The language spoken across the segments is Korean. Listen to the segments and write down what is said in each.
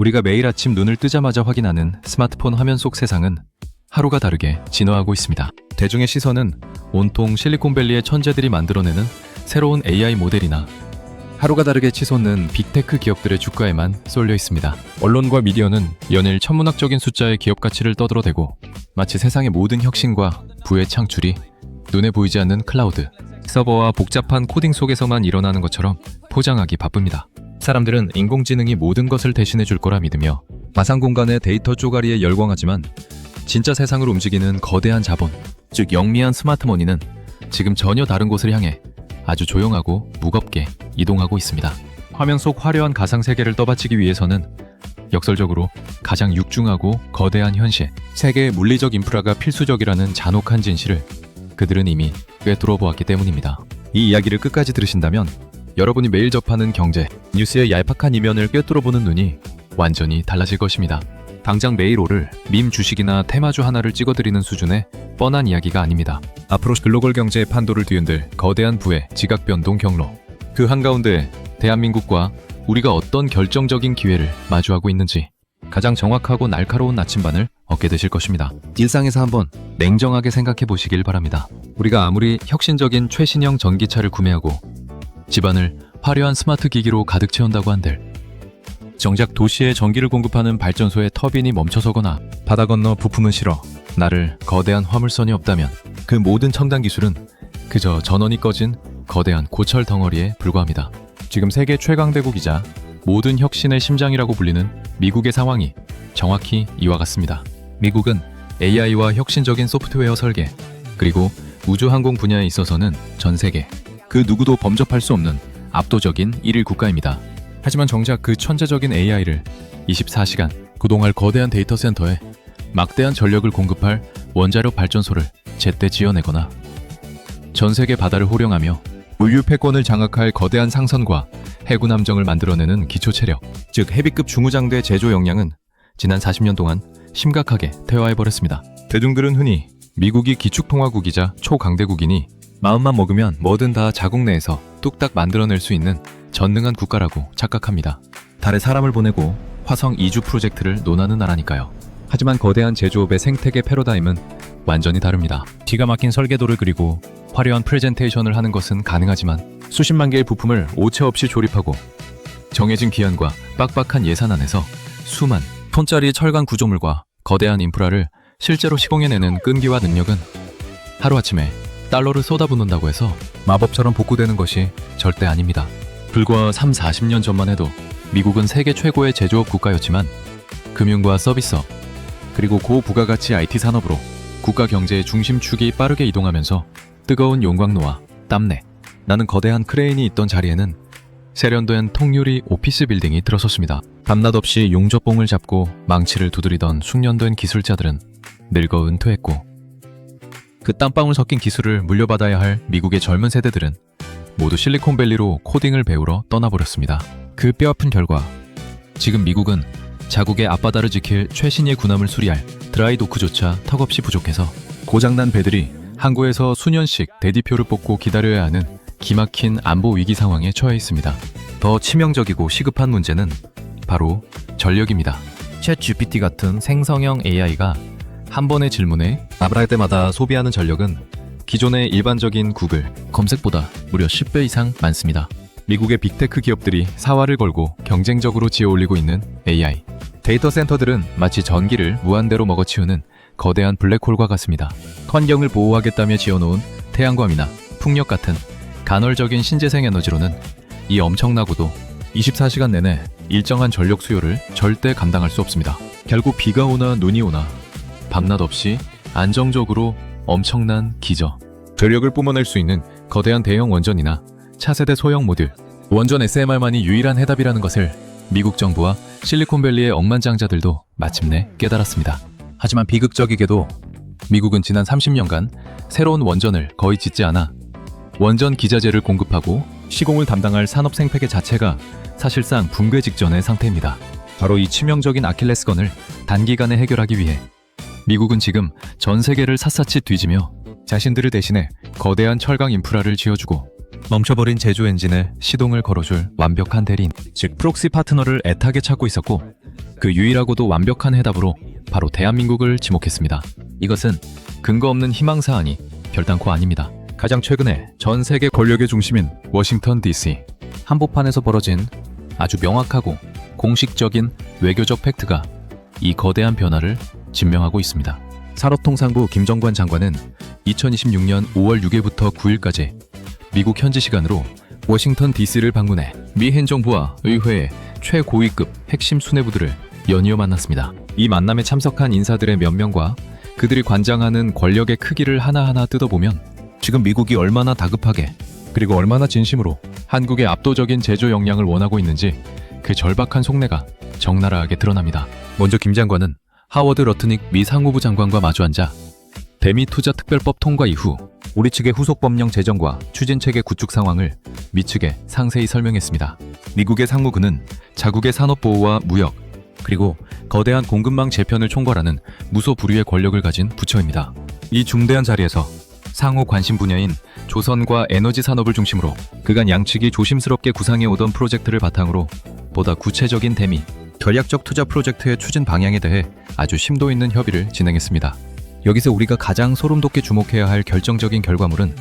우리가 매일 아침 눈을 뜨자마자 확인하는 스마트폰 화면 속 세상은 하루가 다르게 진화하고 있습니다. 대중의 시선은 온통 실리콘밸리의 천재들이 만들어내는 새로운 AI 모델이나 하루가 다르게 치솟는 빅테크 기업들의 주가에만 쏠려 있습니다. 언론과 미디어는 연일 천문학적인 숫자의 기업 가치를 떠들어대고 마치 세상의 모든 혁신과 부의 창출이 눈에 보이지 않는 클라우드, 서버와 복잡한 코딩 속에서만 일어나는 것처럼 포장하기 바쁩니다. 사람들은 인공지능이 모든 것을 대신해 줄 거라 믿으며 마상 공간의 데이터 쪼가리에 열광하지만 진짜 세상을 움직이는 거대한 자본, 즉 영미한 스마트머니는 지금 전혀 다른 곳을 향해 아주 조용하고 무겁게 이동하고 있습니다. 화면 속 화려한 가상세계를 떠받치기 위해서는 역설적으로 가장 육중하고 거대한 현실, 세계의 물리적 인프라가 필수적이라는 잔혹한 진실을 그들은 이미 꿰뚫어 보았기 때문입니다. 이 이야기를 끝까지 들으신다면 여러분이 매일 접하는 경제, 뉴스의 얄팍한 이면을 꿰뚫어 보는 눈이 완전히 달라질 것입니다. 당장 매일 오를 밈 주식이나 테마주 하나를 찍어드리는 수준의 뻔한 이야기가 아닙니다. 앞으로 글로벌 경제의 판도를 뒤흔들 거대한 부의 지각 변동 경로, 그 한가운데 대한민국과 우리가 어떤 결정적인 기회를 마주하고 있는지 가장 정확하고 날카로운 나침반을 얻게 되실 것입니다. 일상에서 한번 냉정하게 생각해 보시길 바랍니다. 우리가 아무리 혁신적인 최신형 전기차를 구매하고 집안을 화려한 스마트 기기로 가득 채운다고 한들 정작 도시에 전기를 공급하는 발전소의 터빈이 멈춰서거나 바다 건너 부품은 실어 나를 거대한 화물선이 없다면 그 모든 첨단 기술은 그저 전원이 꺼진 거대한 고철 덩어리에 불과합니다. 지금 세계 최강대국이자 모든 혁신의 심장이라고 불리는 미국의 상황이 정확히 이와 같습니다. 미국은 AI와 혁신적인 소프트웨어 설계, 그리고 우주항공 분야에 있어서는 전 세계 그 누구도 범접할 수 없는 압도적인 1위 국가입니다. 하지만 정작 그 천재적인 AI를 24시간 구동할 거대한 데이터 센터에 막대한 전력을 공급할 원자력 발전소를 제때 지어내거나 전 세계 바다를 호령하며 물류 패권을 장악할 거대한 상선과 해군 함정을 만들어내는 기초체력, 즉 헤비급 중후장대 제조 역량은 지난 40년 동안 심각하게 퇴화해버렸습니다. 대중들은 흔히 미국이 기축통화국이자 초강대국이니 마음만 먹으면 뭐든 다 자국 내에서 뚝딱 만들어낼 수 있는 전능한 국가라고 착각합니다. 달에 사람을 보내고 화성 이주 프로젝트를 논하는 나라니까요. 하지만 거대한 제조업의 생태계 패러다임은 완전히 다릅니다. 기가 막힌 설계도를 그리고 화려한 프레젠테이션을 하는 것은 가능하지만 수십만 개의 부품을 오체 없이 조립하고 정해진 기한과 빡빡한 예산 안에서 수만 톤짜리 철강 구조물과 거대한 인프라를 실제로 시공해내는 끈기와 능력은 하루아침에 달러를 쏟아붓는다고 해서 마법처럼 복구되는 것이 절대 아닙니다. 불과 30-40년 전만 해도 미국은 세계 최고의 제조업 국가였지만 금융과 서비스업, 그리고 고부가가치 IT 산업으로 국가 경제의 중심축이 빠르게 이동하면서 뜨거운 용광로와 땀내 나는 거대한 크레인이 있던 자리에는 세련된 통유리 오피스 빌딩이 들어섰습니다. 밤낮 없이 용접봉을 잡고 망치를 두드리던 숙련된 기술자들은 늙어 은퇴했고 그 땀방울 섞인 기술을 물려받아야 할 미국의 젊은 세대들은 모두 실리콘밸리로 코딩을 배우러 떠나버렸습니다. 그 뼈아픈 결과 지금 미국은 자국의 앞바다를 지킬 최신의 군함을 수리할 드라이도크조차 턱없이 부족해서 고장난 배들이 항구에서 수년씩 대디표를 뽑고 기다려야 하는 기막힌 안보 위기 상황에 처해 있습니다. 더 치명적이고 시급한 문제는 바로 전력입니다. 챗 GPT 같은 생성형 AI가 한 번의 질문에 답을 할 때마다 소비하는 전력은 기존의 일반적인 구글 검색보다 무려 10배 이상 많습니다. 미국의 빅테크 기업들이 사활을 걸고 경쟁적으로 지어올리고 있는 AI 데이터 센터들은 마치 전기를 무한대로 먹어치우는 거대한 블랙홀과 같습니다. 환경을 보호하겠다며 지어놓은 태양광이나 풍력 같은 간헐적인 신재생 에너지로는 이 엄청나고도 24시간 내내 일정한 전력 수요를 절대 감당할 수 없습니다. 결국 비가 오나 눈이 오나 밤낮 없이 안정적으로 엄청난 기저, 전력을 뿜어낼 수 있는 거대한 대형 원전이나 차세대 소형 모듈, 원전 SMR만이 유일한 해답이라는 것을 미국 정부와 실리콘밸리의 억만장자들도 마침내 깨달았습니다. 하지만 비극적이게도 미국은 지난 30년간 새로운 원전을 거의 짓지 않아 원전 기자재를 공급하고 시공을 담당할 산업 생태계 자체가 사실상 붕괴 직전의 상태입니다. 바로 이 치명적인 아킬레스건을 단기간에 해결하기 위해 미국은 지금 전 세계를 샅샅이 뒤지며 자신들을 대신해 거대한 철강 인프라를 지어주고 멈춰버린 제조 엔진에 시동을 걸어줄 완벽한 대리인, 즉 프록시 파트너를 애타게 찾고 있었고, 그 유일하고도 완벽한 해답으로 바로 대한민국을 지목했습니다. 이것은 근거 없는 희망사항이 결단코 아닙니다. 가장 최근에 전 세계 권력의 중심인 워싱턴 DC 한복판에서 벌어진 아주 명확하고 공식적인 외교적 팩트가 이 거대한 변화를 증명하고 있습니다. 산업통상부 김정관 장관은 2026년 5월 6일부터 9일까지 미국 현지 시간으로 워싱턴 DC를 방문해 미 행정부와 의회의 최고위급 핵심 수뇌부들을 연이어 만났습니다. 이 만남에 참석한 인사들의 몇 명과 그들이 관장하는 권력의 크기를 하나하나 뜯어보면 지금 미국이 얼마나 다급하게 그리고 얼마나 진심으로 한국의 압도적인 제조 역량을 원하고 있는지 그 절박한 속내가 적나라하게 드러납니다. 먼저 김 장관은 하워드 러트닉 미 상무부 장관과 마주 앉아 대미 투자 특별법 통과 이후 우리 측의 후속 법령 제정과 추진체계 구축 상황을 미 측에 상세히 설명했습니다. 미국의 상무부는 자국의 산업보호와 무역, 그리고 거대한 공급망 재편을 총괄하는 무소불위의 권력을 가진 부처입니다. 이 중대한 자리에서 상호 관심 분야인 조선과 에너지 산업을 중심으로 그간 양측이 조심스럽게 구상해오던 프로젝트를 바탕으로 보다 구체적인 대미, 전략적 투자 프로젝트의 추진 방향에 대해 아주 심도 있는 협의를 진행했습니다. 여기서 우리가 가장 소름 돋게 주목해야 할 결정적인 결과물은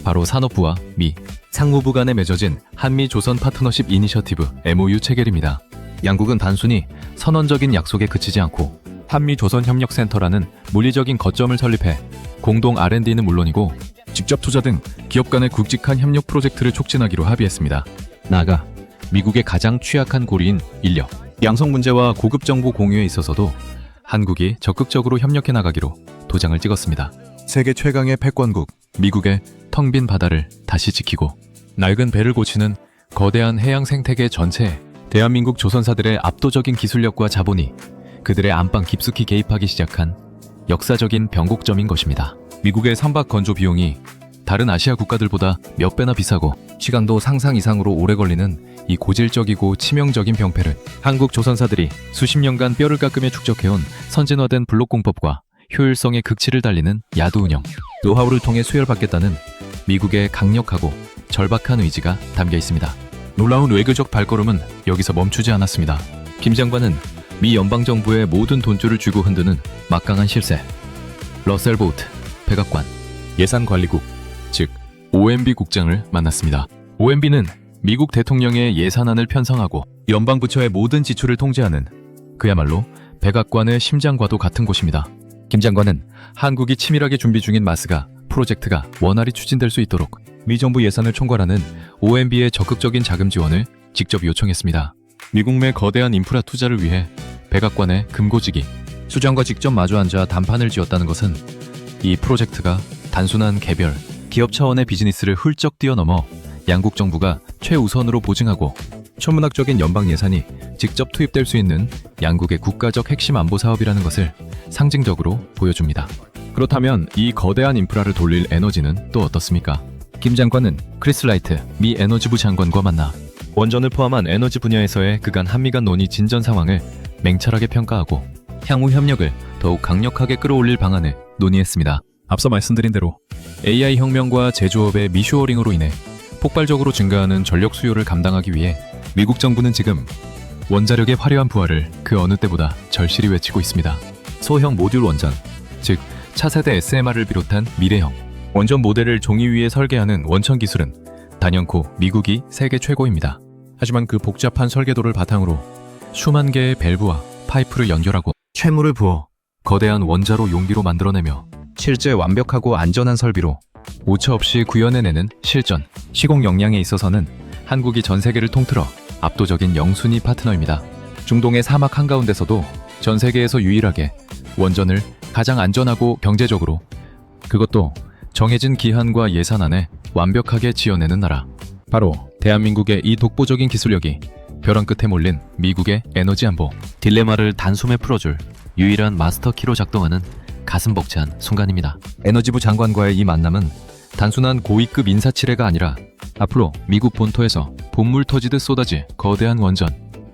바로 산업부와 미, 상무부 간에 맺어진 한미 조선 파트너십 이니셔티브 MOU 체결입니다. 양국은 단순히 선언적인 약속에 그치지 않고 한미 조선 협력센터라는 물리적인 거점을 설립해 공동 R&D는 물론이고 직접 투자 등 기업 간의 굵직한 협력 프로젝트를 촉진하기로 합의했습니다. 나아가 미국의 가장 취약한 고리인 인력, 양성 문제와 고급 정보 공유에 있어서도 한국이 적극적으로 협력해 나가기로 도장을 찍었습니다. 세계 최강의 패권국 미국의 텅 빈 바다를 다시 지키고 낡은 배를 고치는 거대한 해양 생태계 전체에 대한민국 조선사들의 압도적인 기술력과 자본이 그들의 안방 깊숙이 개입하기 시작한 역사적인 변곡점인 것입니다. 미국의 선박 건조 비용이 다른 아시아 국가들보다 몇 배나 비싸고 시간도 상상 이상으로 오래 걸리는 이 고질적이고 치명적인 병폐를 한국 조선사들이 수십 년간 뼈를 깎으며 축적해온 선진화된 블록공법과 효율성의 극치를 달리는 야도 운영, 노하우를 통해 수혈받겠다는 미국의 강력하고 절박한 의지가 담겨 있습니다. 놀라운 외교적 발걸음은 여기서 멈추지 않았습니다. 김 장관은 미 연방정부의 모든 돈줄을 쥐고 흔드는 막강한 실세, 러셀 보우트 백악관 예산관리국, 즉 OMB 국장을 만났습니다. OMB는 미국 대통령의 예산안을 편성하고 연방부처의 모든 지출을 통제하는 그야말로 백악관의 심장과도 같은 곳입니다. 김 장관은 한국이 치밀하게 준비 중인 마스가 프로젝트가 원활히 추진될 수 있도록 미 정부 예산을 총괄하는 OMB의 적극적인 자금 지원을 직접 요청했습니다. 미국 내 거대한 인프라 투자를 위해 백악관의 금고지기, 수장과 직접 마주 앉아 담판을 지었다는 것은 이 프로젝트가 단순한 개별, 기업 차원의 비즈니스를 훌쩍 뛰어넘어 양국 정부가 최우선으로 보증하고 천문학적인 연방 예산이 직접 투입될 수 있는 양국의 국가적 핵심 안보 사업이라는 것을 상징적으로 보여줍니다. 그렇다면 이 거대한 인프라를 돌릴 에너지는 또 어떻습니까? 김 장관은 크리스 라이트 미 에너지부 장관과 만나 원전을 포함한 에너지 분야에서의 그간 한미 간 논의 진전 상황을 맹철하게 평가하고 향후 협력을 더욱 강력하게 끌어올릴 방안을 논의했습니다. 앞서 말씀드린 대로 AI 혁명과 제조업의 미슈어링으로 인해 폭발적으로 증가하는 전력 수요를 감당하기 위해 미국 정부는 지금 원자력의 화려한 부활을 그 어느 때보다 절실히 외치고 있습니다. 소형 모듈 원전, 즉 차세대 SMR을 비롯한 미래형 원전 모델을 종이 위에 설계하는 원천 기술은 단연코 미국이 세계 최고입니다. 하지만 그 복잡한 설계도를 바탕으로 수만 개의 밸브와 파이프를 연결하고 쇳물을 부어 거대한 원자로 용기로 만들어내며 실제 완벽하고 안전한 설비로 오차 없이 구현해내는 실전, 시공 역량에 있어서는 한국이 전 세계를 통틀어 압도적인 영순위 파트너입니다. 중동의 사막 한가운데서도 전 세계에서 유일하게 원전을 가장 안전하고 경제적으로, 그것도 정해진 기한과 예산 안에 완벽하게 지어내는 나라. 바로 대한민국의 이 독보적인 기술력이 벼랑 끝에 몰린 미국의 에너지 안보 딜레마를 단숨에 풀어줄 유일한 마스터키로 작동하는 가슴 벅찬 순간입니다. 에너지부 장관과의 이 만남은 단순한 고위급 인사치레가 아니라 앞으로 미국 본토에서 본물 터지듯 쏟아질 거대한 원전,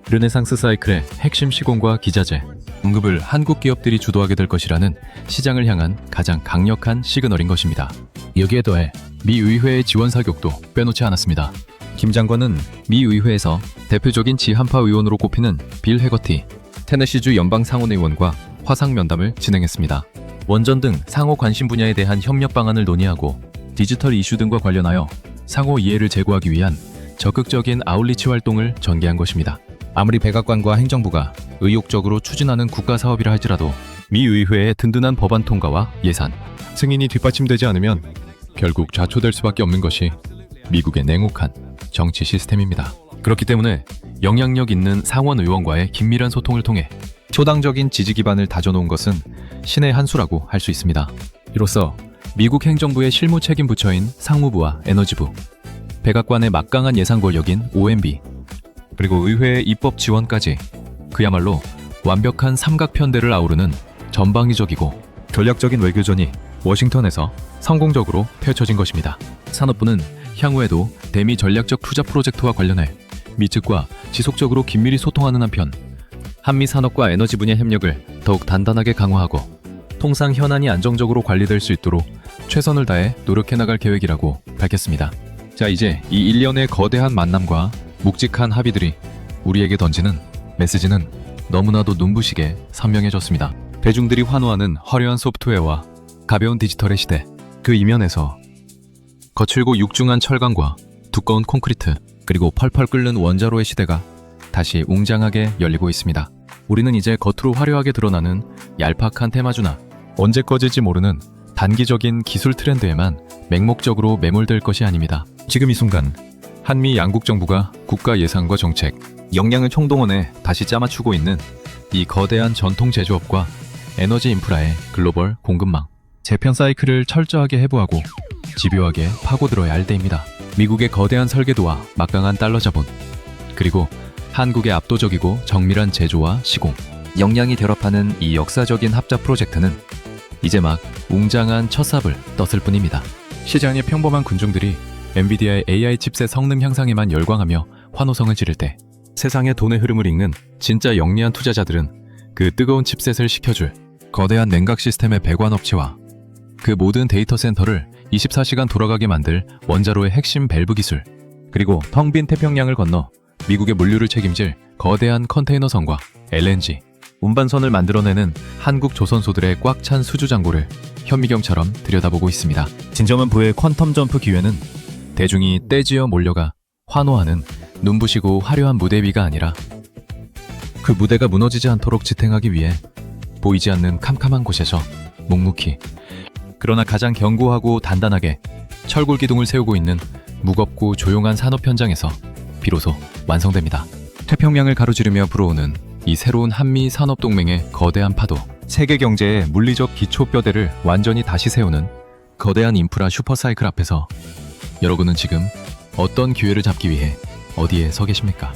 르네상스 사이클의 핵심 시공과 기자재, 공급을 한국 기업들이 주도하게 될 것이라는 시장을 향한 가장 강력한 시그널인 것입니다. 여기에 더해 미 의회의 지원 사격도 빼놓지 않았습니다. 김 장관은 미 의회에서 대표적인 지한파 의원으로 꼽히는 빌 해거티, 테네시주 연방 상원의원과 화상 면담을 진행했습니다. 원전 등 상호 관심 분야에 대한 협력 방안을 논의하고 디지털 이슈 등과 관련하여 상호 이해를 제고하기 위한 적극적인 아웃리치 활동을 전개한 것입니다. 아무리 백악관과 행정부가 의욕적으로 추진하는 국가 사업이라 할지라도 미 의회의 든든한 법안 통과와 예산, 승인이 뒷받침되지 않으면 결국 좌초될 수밖에 없는 것이 미국의 냉혹한 정치 시스템입니다. 그렇기 때문에 영향력 있는 상원 의원과의 긴밀한 소통을 통해 초당적인 지지 기반을 다져놓은 것은 신의 한 수라고 할 수 있습니다. 이로써 미국 행정부의 실무 책임 부처인 상무부와 에너지부, 백악관의 막강한 예산 권력인 OMB, 그리고 의회의 입법 지원까지 그야말로 완벽한 삼각편대를 아우르는 전방위적이고 전략적인 외교전이 워싱턴에서 성공적으로 펼쳐진 것입니다. 산업부는 향후에도 대미 전략적 투자 프로젝트와 관련해 미 측과 지속적으로 긴밀히 소통하는 한편 한미 산업과 에너지 분야 협력을 더욱 단단하게 강화하고 통상 현안이 안정적으로 관리될 수 있도록 최선을 다해 노력해 나갈 계획이라고 밝혔습니다. 자, 이제 이 일련의 거대한 만남과 묵직한 합의들이 우리에게 던지는 메시지는 너무나도 눈부시게 선명해졌습니다. 대중들이 환호하는 화려한 소프트웨어와 가벼운 디지털의 시대, 그 이면에서 거칠고 육중한 철강과 두꺼운 콘크리트, 그리고 펄펄 끓는 원자로의 시대가 다시 웅장하게 열리고 있습니다. 우리는 이제 겉으로 화려하게 드러나는 얄팍한 테마주나 언제 꺼질지 모르는 단기적인 기술 트렌드에만 맹목적으로 매몰될 것이 아닙니다. 지금 이 순간 한미 양국 정부가 국가 예산과 정책, 역량을 총동원해 다시 짜맞추고 있는 이 거대한 전통 제조업과 에너지 인프라의 글로벌 공급망, 재편 사이클을 철저하게 해부하고 집요하게 파고들어야 할 때입니다. 미국의 거대한 설계도와 막강한 달러 자본, 그리고 한국의 압도적이고 정밀한 제조와 시공, 역량이 결합하는 이 역사적인 합작 프로젝트는 이제 막 웅장한 첫 삽을 떴을 뿐입니다. 시장의 평범한 군중들이 엔비디아의 AI 칩셋 성능 향상에만 열광하며 환호성을 지를 때 세상의 돈의 흐름을 읽는 진짜 영리한 투자자들은 그 뜨거운 칩셋을 식혀줄 거대한 냉각 시스템의 배관업체와 그 모든 데이터 센터를 24시간 돌아가게 만들 원자로의 핵심 밸브 기술, 그리고 텅 빈 태평양을 건너 미국의 물류를 책임질 거대한 컨테이너선과 LNG, 운반선을 만들어내는 한국 조선소들의 꽉 찬 수주 잔고를 현미경처럼 들여다보고 있습니다. 진저만부의 퀀텀 점프 기회는 대중이 떼지어 몰려가 환호하는 눈부시고 화려한 무대 위가 아니라 그 무대가 무너지지 않도록 지탱하기 위해 보이지 않는 캄캄한 곳에서 묵묵히, 그러나 가장 견고하고 단단하게 철골 기둥을 세우고 있는 무겁고 조용한 산업 현장에서 비로소 완성됩니다. 태평양을 가로지르며 불어오는 이 새로운 한미 산업 동맹의 거대한 파도, 세계 경제의 물리적 기초 뼈대를 완전히 다시 세우는 거대한 인프라 슈퍼사이클 앞에서 여러분은 지금 어떤 기회를 잡기 위해 어디에 서 계십니까?